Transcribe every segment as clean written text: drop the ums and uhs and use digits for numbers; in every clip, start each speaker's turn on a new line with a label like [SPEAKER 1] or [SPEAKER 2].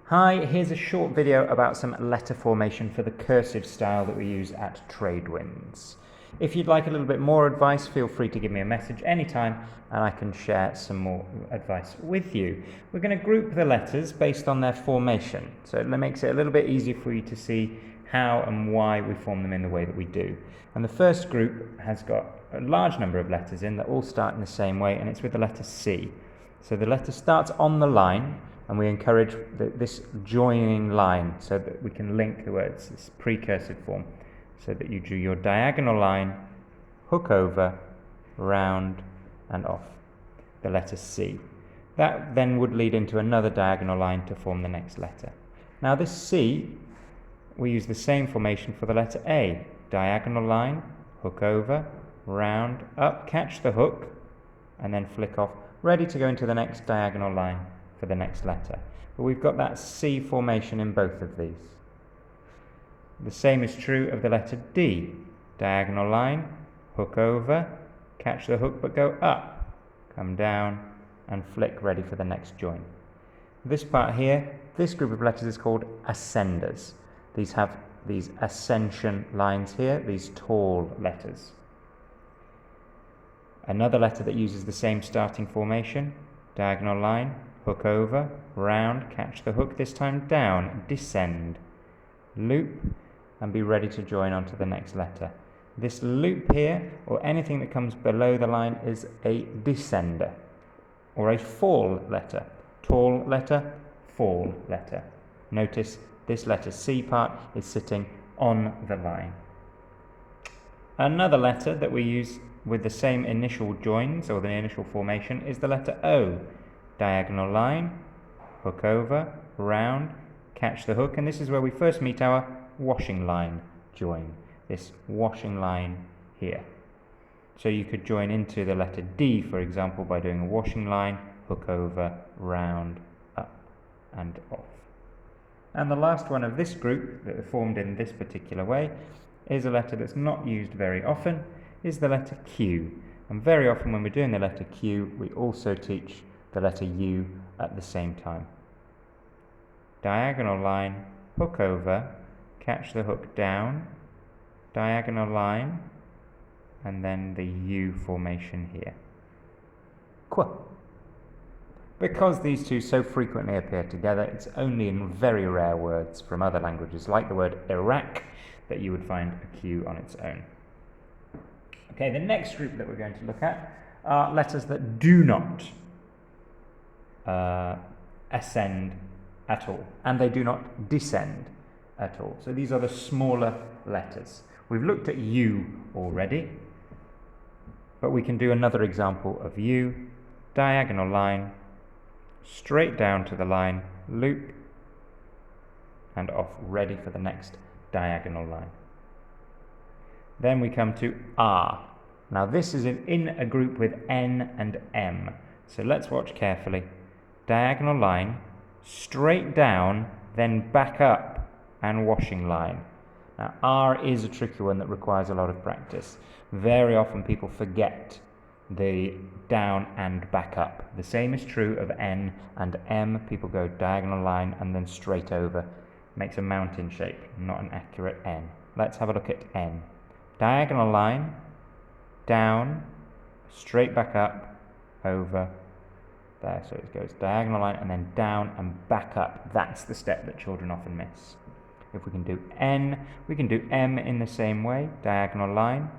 [SPEAKER 1] Hi, here's a short video about some letter formation for the cursive style that we use at Tradewinds. If you'd like a little bit more advice, feel free to give me a message anytime and I can share some more advice with you. We're going to group the letters based on their formation, so it makes it a little bit easier for you to see how and why we form them in the way that we do. And the first group has got a large number of letters in that all start in the same way, and it's with the letter C. So the letter starts on the line, and we encourage this joining line so that we can link the words, this precursive form, so that you do your diagonal line, hook over, round and off, the letter C. That then would lead into another diagonal line to form the next letter. Now this C, we use the same formation for the letter A, diagonal line, hook over, round, up, catch the hook, and then flick off, ready to go into the next diagonal line for the next letter. But we've got that C formation in both of these. The same is true of the letter D. Diagonal line, hook over, catch the hook but go up, come down and flick, ready for the next join. This part here, this group of letters is called ascenders. These have these ascension lines here, these tall letters. Another letter that uses the same starting formation, diagonal line, hook over, round, catch the hook, this time down, descend, loop, and be ready to join onto the next letter. This loop here, or anything that comes below the line, is a descender, or a fall letter. Tall letter, fall letter. Notice this letter C part is sitting on the line. Another letter that we use with the same initial joins, or the initial formation, is the letter O. Diagonal line, hook over, round, catch the hook, and this is where we first meet our washing line join, this washing line here. So you could join into the letter D, for example, by doing a washing line, hook over, round, up and off. And the last one of this group that are formed in this particular way is a letter that's not used very often, is the letter Q. And very often when we're doing the letter Q, we also teach the letter U at the same time. Diagonal line, hook over, catch the hook down, diagonal line, and then the U formation here. Qu. Because these two so frequently appear together, it's only in very rare words from other languages, like the word Iraq, that you would find a Q on its own. Okay, the next group that we're going to look at are letters that do not ascend at all, and they do not descend at all. So these are the smaller letters. We've looked at U already, but we can do another example of U. Diagonal line, straight down to the line, loop, and off, ready for the next diagonal line. Then we come to R. Now this is in a group with N and M. So let's watch carefully. Diagonal line, straight down, then back up, and washing line. Now R is a tricky one that requires a lot of practice. Very often people forget the down and back up. The same is true of N and M. People go diagonal line and then straight over. Makes a mountain shape, not an accurate N. Let's have a look at N. Diagonal line, down, straight back up, over, there. So it goes diagonal line and then down and back up. That's the step that children often miss. If we can do N, we can do M in the same way. Diagonal line,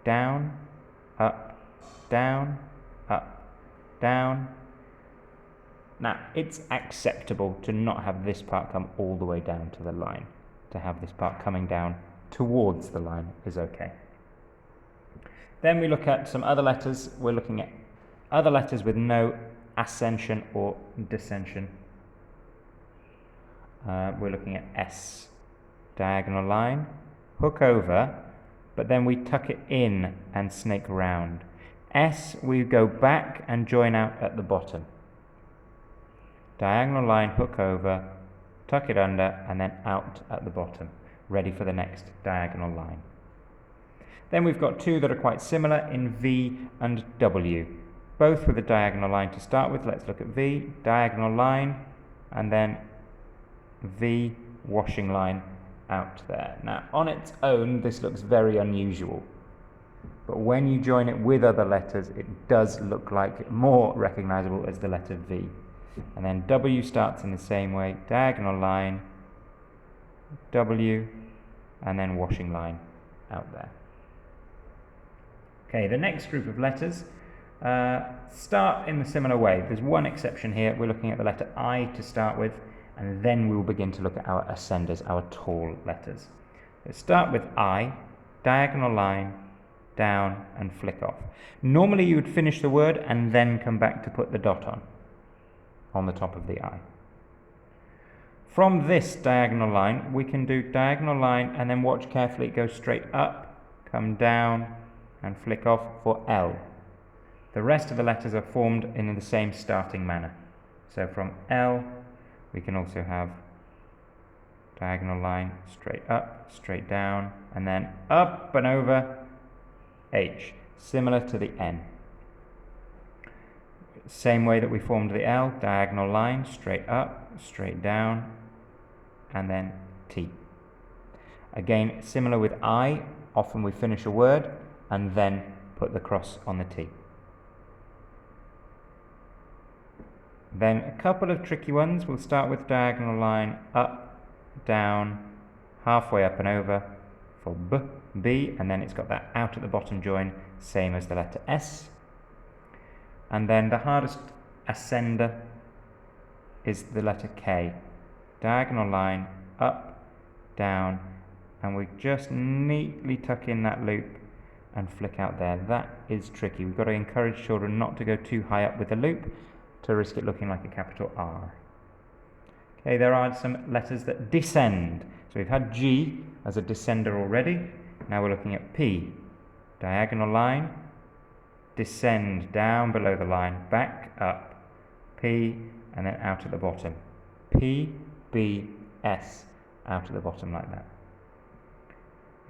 [SPEAKER 1] down, up, down, up, down. Now, it's acceptable to not have this part come all the way down to the line. To have this part coming down towards the line is okay. Then we look at some other letters. We're looking at other letters with no ascension or descension. We're looking at S. Diagonal line, hook over, but then we tuck it in and snake round. S, we go back and join out at the bottom. Diagonal line, hook over, tuck it under, and then out at the bottom, ready for the next diagonal line. Then we've got two that are quite similar in V and W. both with a diagonal line to start with. Let's look at V, diagonal line, and then V, washing line out there. Now, on its own, this looks very unusual. But when you join it with other letters, it does look like more recognizable as the letter V. And then W starts in the same way, diagonal line, W, and then washing line out there. Okay, the next group of letters start in a similar way. There's one exception here. We're looking at the letter I to start with, and then we'll begin to look at our ascenders, our tall letters. Let's start with I, diagonal line, down, and flick off. Normally you would finish the word and then come back to put the dot on the top of the I. From this diagonal line, we can do diagonal line and then watch carefully it goes straight up, come down, and flick off for L. The rest of the letters are formed in the same starting manner. So from L, we can also have diagonal line, straight up, straight down, and then up and over H, similar to the N. Same way that we formed the L, diagonal line, straight up, straight down, and then T. Again, similar with I, often we finish a word and then put the cross on the T. Then a couple of tricky ones. We'll start with diagonal line, up, down, halfway up and over for B, B, and then it's got that out at the bottom join, same as the letter S. And then the hardest ascender is the letter K. Diagonal line, up, down, and we just neatly tuck in that loop and flick out there. That is tricky. We've got to encourage children not to go too high up with the loop to risk it looking like a capital R. Okay, there are some letters that descend. So we've had G as a descender already. Now we're looking at P. Diagonal line, descend down below the line, back up, P, and then out at the bottom. P, B, S, out at the bottom like that.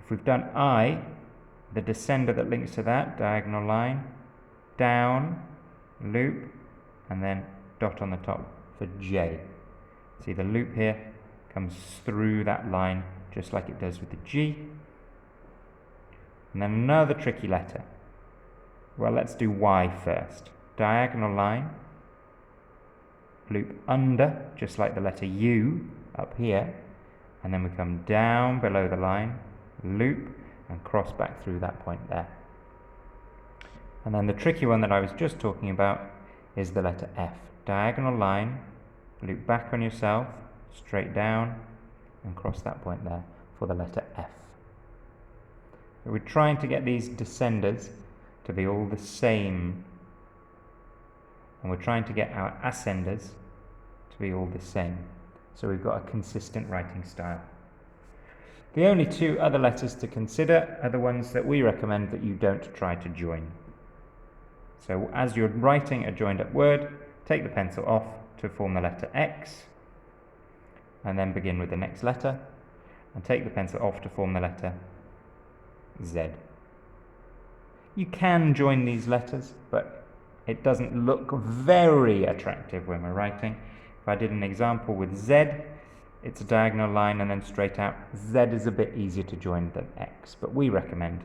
[SPEAKER 1] If we've done I, the descender that links to that, diagonal line, down, loop, and then dot on the top for J. See the loop here comes through that line just like it does with the G. And then another tricky letter. Well, let's do Y first. Diagonal line, loop under, just like the letter U up here, and then we come down below the line, loop, and cross back through that point there. And then the tricky one that I was just talking about is the letter F. Diagonal line, loop back on yourself, straight down, and cross that point there for the letter F. So we're trying to get these descenders to be all the same, and we're trying to get our ascenders to be all the same. So we've got a consistent writing style. The only two other letters to consider are the ones that we recommend that you don't try to join. So as you're writing a joined up word, take the pencil off to form the letter X, and then begin with the next letter, and take the pencil off to form the letter Z. You can join these letters, but it doesn't look very attractive when we're writing. If I did an example with Z, it's a diagonal line and then straight out. Z is a bit easier to join than X, but we recommend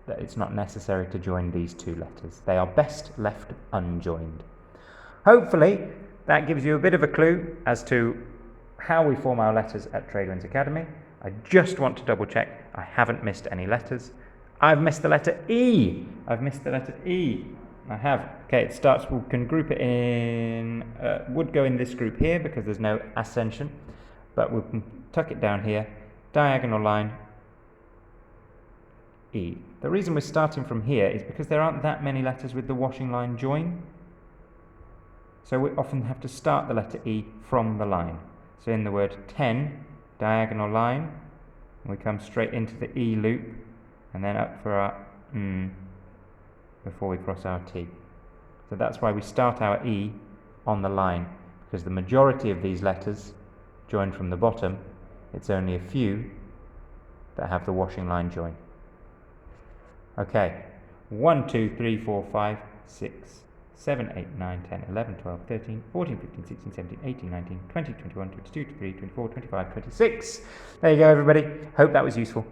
[SPEAKER 1] that it's not necessary to join these two letters. They are best left unjoined. Hopefully that gives you a bit of a clue as to how we form our letters at Tradewinds Academy. I just want to double check I haven't missed any letters. I've missed the letter E. I've missed the letter E. I have. Okay, it starts, we can group it in, would go in this group here because there's no ascension, but we can tuck it down here, diagonal line, E. The reason we're starting from here is because there aren't that many letters with the washing line join. So we often have to start the letter E from the line. So in the word 10, diagonal line, and we come straight into the E loop, and then up for our before we cross our T. So that's why we start our E on the line, because the majority of these letters join from the bottom. It's only a few that have the washing line join. Okay, 1, 2, 3, 4, 5, 6, 7, 8, 9, 10, 11, 12, 13, 14, 15, 16, 17, 18, 19, 20, 21, 22, 23, 24, 25, 26. There you go, everybody. Hope that was useful.